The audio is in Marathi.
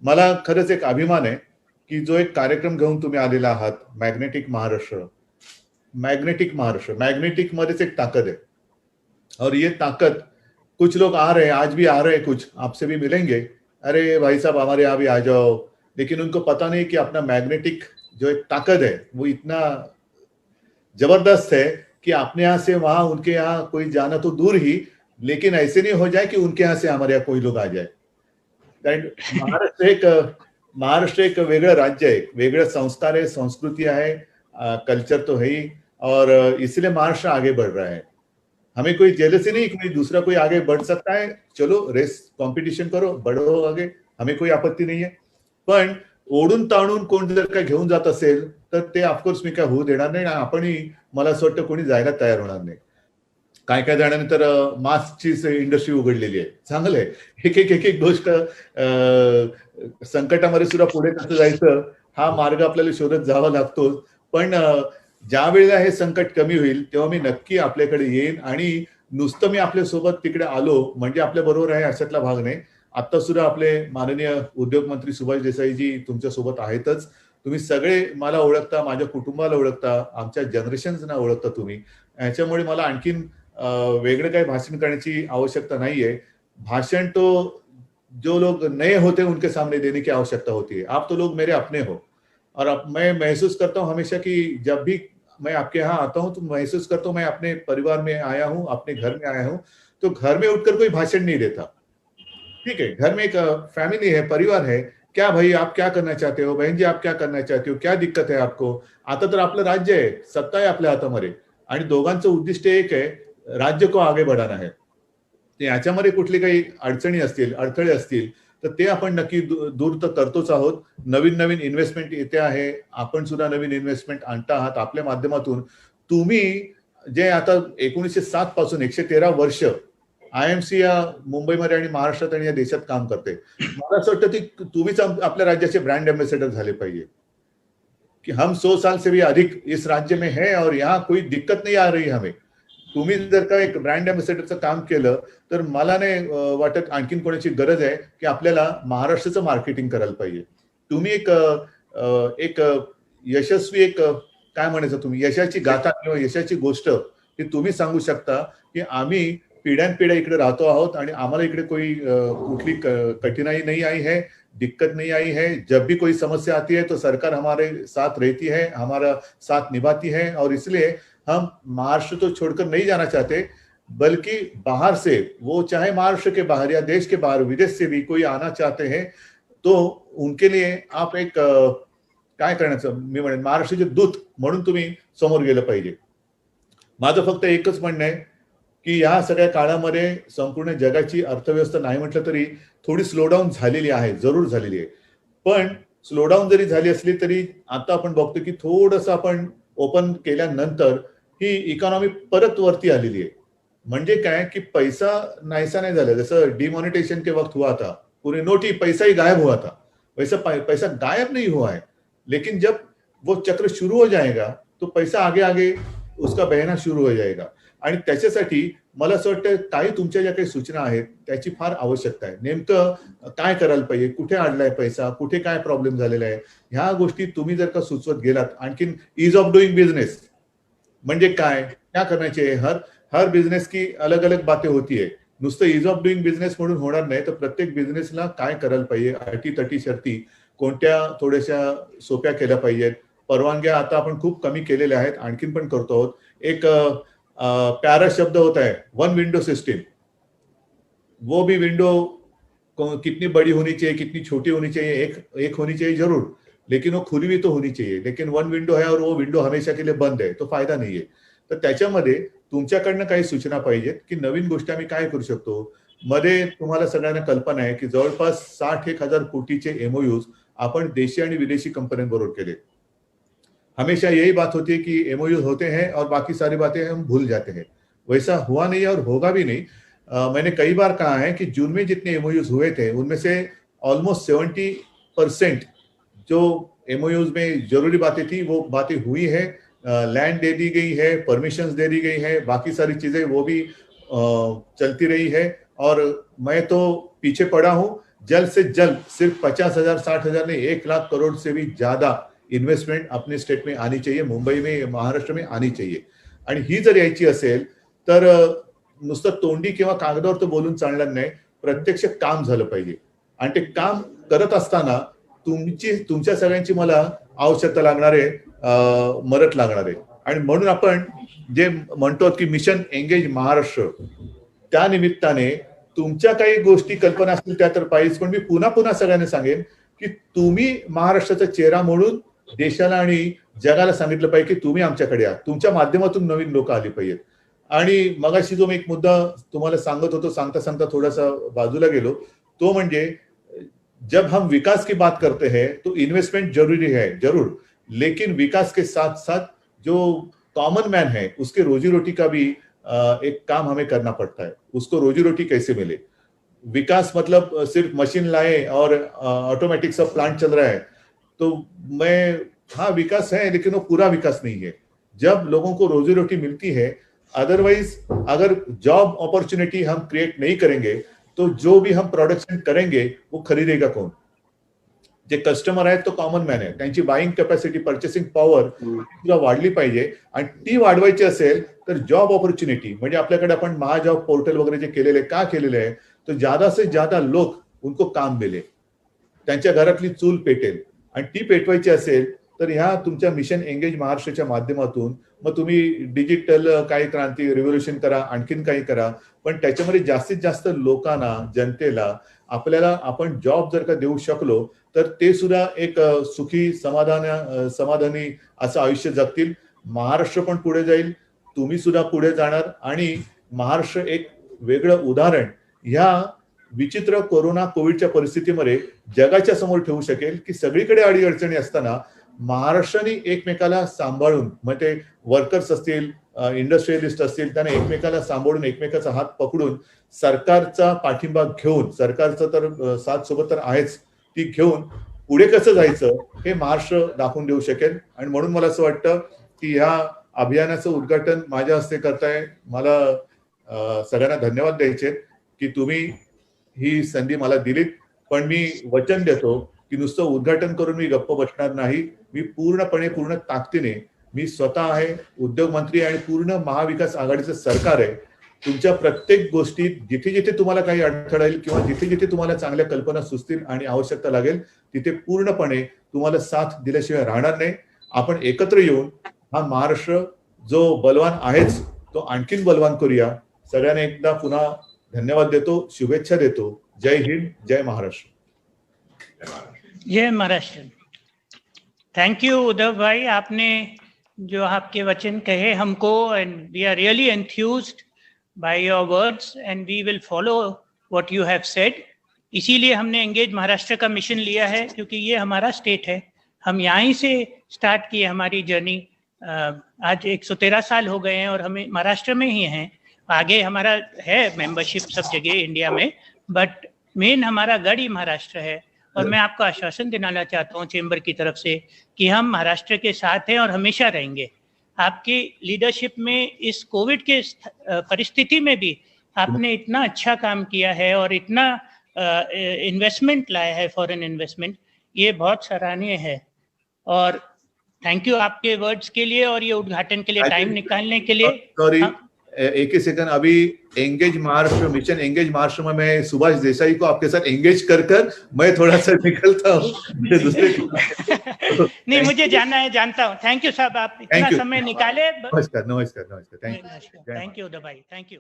मला खरंच एक अभिमान आहे की जो एक कार्यक्रम घेऊन तुम्ही आलेला आहात, magnetic Maharashtra. Magnetic Maharashtra, magnetic मध्येच एक ताकत है और ये ताकत कुछ लोग आ रहे हैं, आज भी आ रहे हैं, कुछ आपसे भी मिलेंगे, अरे भाई साहब हमारे यहाँ भी आ जाओ, लेकिन उनको पता नहीं कि अपना मैग्नेटिक जो एक ताकत है वो इतना जबरदस्त है कि अपने यहाँ से वहां उनके यहाँ कोई जाना तो दूर ही, लेकिन ऐसे नहीं हो जाए कि उनके यहाँ से हमारे यहाँ कोई लोग आ जाए. कारण महाराष्ट्र एक वेगळं राज्य आहे, वेगळे संस्कार है, संस्कृति है, कल्चर तो है ही, और इसलिए महाराष्ट्र आगे बढ़ रहा है. हमें कोई जेलसी नहीं, कोई दूसरा कोई आगे बढ़ सकता है, चलो रेस कॉम्पिटिशन करो, बढ़ो आगे, हमें कोई आपत्ती नाही आहे. पण ओढून ताणून कोण जर का घेऊन जात असेल तर ते ऑफकोर्स मी काय होऊ देणार नाही, आणि आपणही मला असं वाटतं कोणी जायला तयार होणार नाही. काय काय जणांनी तर मास्कची इंडस्ट्री उघडलेली आहे, चांगलं आहे. एक एक एक एक गोष्ट संकटामध्ये सुद्धा पुढे कसं जायचं हा मार्ग आपल्याला शोधत जावा लागतो. पण ज्या वेळेला हे संकट कमी होईल तेव्हा मी नक्की आपल्याकडे येईन, आणि नुसतं मी आपल्या सोबत तिकडे आलो म्हणजे आपल्या बरोबर आहे अशातला भाग नाही. आता सुद्धा आपले माननीय उद्योग मंत्री सुभाष देसाईजी तुमच्या सोबत आहेतच. तुम्ही सगळे मला ओळखता, माझ्या कुटुंबाला ओळखता, आमच्या जनरेशन्सना ओळखता तुम्ही. याच्यामुळे मला आणखीन वेगळं काही भाषण करण्याची आवश्यकता नाहीये. भाषण तो जो लोग नए होते उनके सामने देने की आवश्यकता होती है. आप तो लोग मेरे अपने हो, और मैं महसूस करता हूं हमेशा कि जब भी मैं आपके यहाँ आता हूं तो महसूस करता हूं मैं अपने परिवार में आया हूं, अपने घर में आया हूं. तो घर में उठकर कोई भाषण नहीं देता. ठीक है, घर में एक फैमिली है, परिवार है. क्या भाई आप क्या करना चाहते हो, बहन जी आप क्या करना चाहते हो, क्या दिक्कत है आपको. आता तर आपलं राज्य आहे, सत्ता आहे आपल्या हातामध्ये, आणि दोघांचं उद्दिष्ट एक आहे, राज्य को आगे बढ़ाना है. याच्यामध्ये कुठली काही अडचणी असतील, अडथळे असतील तर ते आपण नक्की दूर तर करतोच आहोत. नवीन नवीन इन्व्हेस्टमेंट येते आहे, आपण सुद्धा नवीन इन्व्हेस्टमेंट आणता आहात आपल्या माध्यमातून. तुम्ही जे आता 1907 पासून 113 वर्ष आयएमसी या मुंबईमध्ये आणि महाराष्ट्रात आणि या देशात काम करते. मला असं वाटतं की तुम्हीच आपल्या राज्याचे ब्रँड एम्बेसेडर झाले पाहिजे, कि हम 100 साल से भी अधिक इस राज्य में है और यहाँ कोई दिक्कत नहीं आ रही हमें. तुम्ही जर का एक ब्रँड एम्बेसेडरचं काम केलं तर मला नाही वाटत आणखीन कोणाची गरज आहे की आपल्याला महाराष्ट्राचं मार्केटिंग करायला पाहिजे. तुम्ही एक यशस्वी काय म्हणायचं, तुम्ही यशाची गाथा किंवा यशाची गोष्ट की तुम्ही सांगू शकता की आम्ही पिढ्यानपिढ्या इकडे राहतो आहोत आणि आम्हाला इकडे कोई कुठली कठिनाई नहीं आई है, दिक्कत नहीं आई है. जब भी कोई समस्या आती है तो सरकार हमारे साथ रहती है, हमारा साथ निभाती है, और इसलिए हम महाराष्ट्र तो छोड़कर नहीं जाना चाहते, बल्कि बाहर से, वो चाहे महाराष्ट्र के बाहर या देश के बाहर, विदेश से भी कोई आना चाहते हैं तो उनके लिए आप एक काय करण्याचं, मी म्हणेन महाराष्ट्राचे दूत म्हणून तुम्ही समोर गेलं पाहिजे. माझं फक्त एकच म्हणणं आहे की या सगळ्या काळामध्ये संपूर्ण जगाची अर्थव्यवस्था नाही म्हटलं तरी थोडी स्लोडाऊन झालेली आहे, जरूर झालेली आहे. पण स्लोडाऊन जरी झाली असली तरी आता आपण बघतो की थोडंसं आपण ओपन केल्यानंतर ही इकॉनॉमी परत वरती आलेली आहे. म्हणजे काय की पैसा नाहीसा नाही झाला, जसं डिमॉनिटाइजेशन के वक्त हुआ था, पूरी नोट पैसा ही गायब हुआ था. पैसा गायब नहीं हुआ है, लेकिन जब वो चक्र शुरू हो जाएगा तो पैसा आगे आगे उसका बहना शुरू हो जाएगा. आणि त्याच्यासाठी मला असं वाटतं काही तुमच्या ज्या काही सूचना आहेत त्याची फार आवश्यकता आहे. नेमकं काय करायला पाहिजे, कुठे अडलाय पैसा, कुठे काय प्रॉब्लेम झालेला आहे, ह्या गोष्टी तुम्ही जर का सुचवत गेलात. आणखीन ईज ऑफ डुईंग बिझनेस म्हणजे काय, क्या करना चाहिए, हर बिझनेस की अलग अलग बातें होती है. नुसतं ईज ऑफ डुईंग बिझनेस म्हणून होणार नाही, तर प्रत्येक बिझनेसला काय करायला पाहिजे, अटी तटी शर्ती कोणत्या थोड्याशा सोप्या केल्या पाहिजेत. परवानग्या आता आपण खूप कमी केलेल्या आहेत, आणखीन पण करतो आहोत. एक प्यारा शब्द होता है वन विंडो सिस्टम. वो भी विंडो कितनी बड़ी होनी चाहिए, कितनी छोटी होनी चाहिए, एक होनी चाहिए जरूर, लेकिन वो खुली भी तो होनी चाहिए. लेकिन वन विंडो है और वो विंडो हमेशा के लिए बंद है, तो फायदा नाहीये. तर त्याच्यामध्ये तुमच्याकडनं काही सूचना पाहिजेत की नवीन गोष्टी आम्ही काय करू शकतो. मध्ये तुम्हाला सगळ्यांना कल्पना आहे की जवळपास 60,000 कोटीचे एमओयूज आपण देशी आणि विदेशी कंपन्यांबरोबर केले. हमेशा यही बात होती है कि एमओयू होते हैं और बाकी सारी बातें हम भूल जाते हैं. वैसा हुआ नहीं और होगा भी नहीं. मैंने कई बार कहा है कि जून में जितने एमओयूज हुए थे उनमें से ऑलमोस्ट 70% जो एमओयूज में जरूरी बातें थी वो बातें हुई है. लैंड दे दी गई है, परमिशंस दे दी गई है, बाकी सारी चीजें वो भी चलती रही है. और मैं तो पीछे पड़ा हूं, जल्द से जल्द सिर्फ 50,000 60,000 नहीं 1 लाख करोड़ से भी ज्यादा इन्व्हेस्टमेंट अपने स्टेट में आनी चाहिए, मुंबई में महाराष्ट्र में आनी चाहिए. आणि ही जर यायची असेल तर नुसतं तोंडी किंवा कागदावर तर बोलून चालणार नाही, प्रत्यक्ष काम झालं पाहिजे. आणि ते काम करत असताना तुमच्या सगळ्यांची मला आवश्यकता लागणार आहे, मदत लागणार आहे. आणि म्हणून आपण जे म्हणतो की मिशन एंगेज महाराष्ट्र, त्या निमित्ताने तुमच्या काही गोष्टी कल्पना असतील त्या तर पाहिजेच, पण मी पुन्हा पुन्हा सगळ्यांना सांगेन की तुम्ही महाराष्ट्राचा चेहरा म्हणून देशाला आणि जगाला सांगितलं पाहिजे की तुम्ही आमच्याकडे आहात, तुमच्या माध्यमातून नवीन लोक आली पाहिजेत. आणि मगाशी जो मी एक मुद्दा तुम्हाला सांगत होतो, सांगता सांगता थोडासा बाजूला गेलो, तो म्हणजे जब हम विकास की बात करते हैं तो इन्वेस्टमेंट जरूरी है जरूर, लेकिन विकास के साथ साथ जो कॉमन मैन है उसके रोजी रोटी का भी एक काम हमें करना पड़ता है. उसको रोजी रोटी कैसे मिले. विकास मतलब सिर्फ मशीन लाए और ऑटोमेटिक सब प्लांट चल रहा है, तो हाँ विकास है लेकिन वो पूरा विकास नहीं है. जब लोगों को रोजी रोटी मिलती है, अदरवाइज अगर जॉब अपॉर्चुनिटी हम क्रिएट नहीं करेंगे तो जो भी हम प्रोडक्शन करेंगे वो खरीदेगा कौन. जे कस्टमर आहेत तो कॉमन मॅन आहे, त्यांची बाईंग कॅपॅसिटी, परचेसिंग पॉवर तुला वाढली पाहिजे. आणि ती वाढवायची असेल तर जॉब अपॉर्च्युनिटी म्हणजे आपल्याकडे आपण महाजॉब पोर्टल वगैरे जे केलेले का केलेले आहे, तो ज्यादा से ज्यादा लोक उनको काम मिले, त्यांच्या घरातली चूल पेटेल. आणि ती पेटवायची असेल तर ह्या तुमच्या मिशन एंगेज महाराष्ट्राच्या माध्यमातून मग तुम्ही डिजिटल काही क्रांती रिव्होल्युशन करा, आणखीन काही करा, पण त्याच्यामध्ये जास्तीत जास्त लोकांना, जनतेला आपल्याला आपण जॉब जर का देऊ शकलो तर ते सुद्धा एक सुखी समाधानी असं आयुष्य जगतील. महाराष्ट्र पण पुढे जाईल, तुम्ही सुद्धा पुढे जाणार. आणि महाराष्ट्र एक वेगळं उदाहरण ह्या विचित्र कोरोना कोविडच्या परिस्थितीमध्ये जगाच्या समोर ठेवू शकेल की सगळीकडे अडीअडचणी असताना महाराष्ट्राने एकमेकाला सांभाळून, मग ते वर्कर्स असतील, इंडस्ट्रियलिस्ट असतील, त्यांना एकमेकाला सांभाळून, एकमेकाचा हात पकडून, सरकारचा पाठिंबा घेऊन, सरकारचं तर साथ सोबत तर आहेच, ती घेऊन पुढे कसं जायचं हे महाराष्ट्र दाखवून देऊ शकेल. आणि म्हणून मला असं वाटतं की ह्या अभियानाचं उद्घाटन माझ्या हस्ते करताय. मला सगळ्यांना धन्यवाद द्यायचे की तुम्ही ही संधी मला दिलीत. पण मी वचन देतो की नुसतं उद्घाटन करून मी गप्प बसणार नाही. मी पूर्ण ताकदीने, मी स्वतः आहे उद्योग मंत्री आणि पूर्ण महाविकास आघाडीचं सरकार आहे. तुमच्या प्रत्येक गोष्टीत जिथे जिथे तुम्हाला काही अडथळा येईल किंवा जिथे जिथे तुम्हाला चांगल्या कल्पना सुचतील आणि आवश्यकता लागेल तिथे पूर्णपणे तुम्हाला साथ दिल्याशिवाय राहणार नाही. आपण एकत्र येऊन हा महाराष्ट्र जो बलवान आहेच तो आणखीन बलवान करूया. सगळ्यांना एकदा पुन्हा धन्यवाद देतो, शुभेच्छा देतो. जय हिंद, जय महाराष्ट्र. जय महाराष्ट्र. थैंक यू उद्धव भाई, आपने जो आपके वचन कहे हमको, and we are really enthused by your words and we will follow what you have said. इसीलिए हमने एंगेज महाराष्ट्र का मिशन लिया है क्योंकि ये हमारा स्टेट है. हम यहीं से स्टार्ट किए हमारी जर्नी. आज 113 साल हो गए हैं और हमें महाराष्ट्र में ही हैं. आगे हमारा है मेंबरशिप सब जगह इंडिया में, बट मेन हमारा गढ़ ही महाराष्ट्र है. और मैं आपको आश्वासन दिलाना चाहता हूँ चेंबर की तरफ से कि हम महाराष्ट्र के साथ हैं और हमेशा रहेंगे. आपकी लीडरशिप में इस कोविड के परिस्थिति में भी आपने इतना अच्छा काम किया है और इतना इन्वेस्टमेंट लाया है, फॉरेन इन्वेस्टमेंट, ये बहुत सराहनीय है. और थैंक यू आपके वर्ड्स के लिए और ये उद्घाटन के लिए टाइम निकालने के लिए. सॉरी, एक ही सेकंड. अभी engage Maharashtra, mission engage Maharashtra में मैं सुभाष देसाई को आपके साथ एंगेज कर मैं थोड़ा सा निकलता हूँ दूसरे नहीं, मुझे जानना है, जानता हूँ. थैंक यू साहब, आप इतना समय निकाले. नमस्कार. Thank you. Thank you Uddhav भाई, थैंक यू.